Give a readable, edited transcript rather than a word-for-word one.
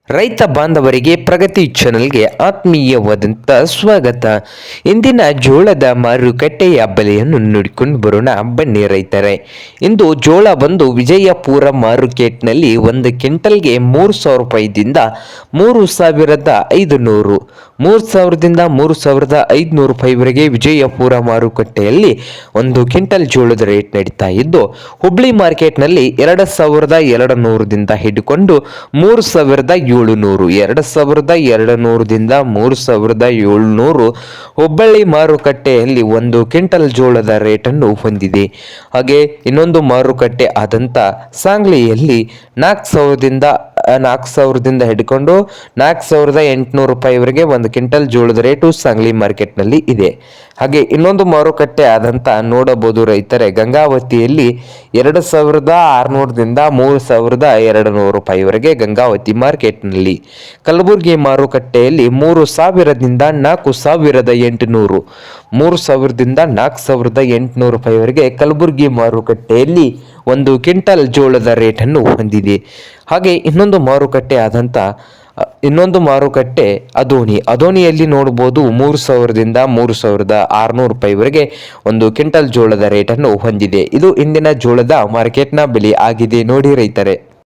ರೈತ ಬಾಂಧವರಿಗೆ ಪ್ರಗತಿ ಚಾನೆಲ್ಗೆ ಆತ್ಮೀಯವಾದಂಥ ಸ್ವಾಗತ. ಇಂದಿನ ಜೋಳದ ಮಾರುಕಟ್ಟೆಯ ಬೆಲೆಯನ್ನು ನೋಡಿಕೊಂಡು ಬರೋಣ ಬನ್ನಿ ರೈತರೇ. ಇಂದು ಜೋಳ ಬಂದು ವಿಜಯಪುರ ಮಾರುಕಟ್ಟೆನಲ್ಲಿ ಒಂದು ಕ್ವಿಂಟಲ್ಗೆ 3,000 ರೂಪಾಯಿದಿಂದ 3,500 3,000ದಿಂದ 3,500 ರೂಪಾಯಿವರೆಗೆ ವಿಜಯಪುರ ಮಾರುಕಟ್ಟೆಯಲ್ಲಿ ಒಂದು ಕ್ವಿಂಟಲ್ ಜೋಳದ ರೇಟ್ ನಡೀತಾ ಇದ್ದು, ಹುಬ್ಳಿ ಮಾರ್ಕೆಟ್ನಲ್ಲಿ 2,200ದಿಂದ ಹಿಡಿದುಕೊಂಡು 3,700 2,200ದಿಂದ 3,700 ಹುಬ್ಬಳ್ಳಿ ಮಾರುಕಟ್ಟೆಯಲ್ಲಿ ಒಂದು ಕ್ವಿಂಟಲ್ ಜೋಳದ ರೇಟನ್ನು ಹೊಂದಿದೆ. ಹಾಗೆ ಇನ್ನೊಂದು ಮಾರುಕಟ್ಟೆ ಆದಂಥ ಸಾಂಗ್ಲಿಯಲ್ಲಿ 4,000ದಿಂದ ಹಿಡ್ಕೊಂಡು 4,800 ರೂಪಾಯಿವರೆಗೆ ಒಂದು ಕ್ವಿಂಟಲ್ ಜೋಳದ ರೇಟು ಸಾಂಗ್ಲಿ ಮಾರ್ಕೆಟ್ನಲ್ಲಿ ಇದೆ. ಹಾಗೆ ಇನ್ನೊಂದು ಮಾರುಕಟ್ಟೆ ಆದಂಥ ನೋಡಬಹುದು ರೈತರೇ, ಗಂಗಾವತಿಯಲ್ಲಿ 2,600ದಿಂದ 3,200 ರೂಪಾಯಿವರೆಗೆ ಗಂಗಾವತಿ ಮಾರ್ಕೆಟ್ನಲ್ಲಿ. ಕಲಬುರಗಿ ಮಾರುಕಟ್ಟೆಯಲ್ಲಿ 3,000ದಿಂದ 4,800 3,000ದಿಂದ 4,800 ರೂಪಾಯಿವರೆಗೆ ಕಲಬುರಗಿ ಮಾರುಕಟ್ಟೆಯಲ್ಲಿ ಒಂದು ಕ್ವಿಂಟಲ್ ಜೋಳದ ರೇಟನ್ನು ಹೊಂದಿದೆ. ಹಾಗೆ ಇನ್ನೊಂದು ಮಾರುಕಟ್ಟೆ ಅದೋನಿಯಲ್ಲಿ ನೋಡಬಹುದು 3,000ದಿಂದ 3,600 ರೂಪಾಯಿವರೆಗೆ ಒಂದು ಕ್ವಿಂಟಲ್ ಜೋಳದ ರೇಟನ್ನು ಹೊಂದಿದೆ. ಇದು ಇಂದಿನ ಜೋಳದ ಮಾರ್ಕೆಟ್ನ ಬೆಲೆ ಆಗಿದೆ ನೋಡಿ ರೈತರೇ.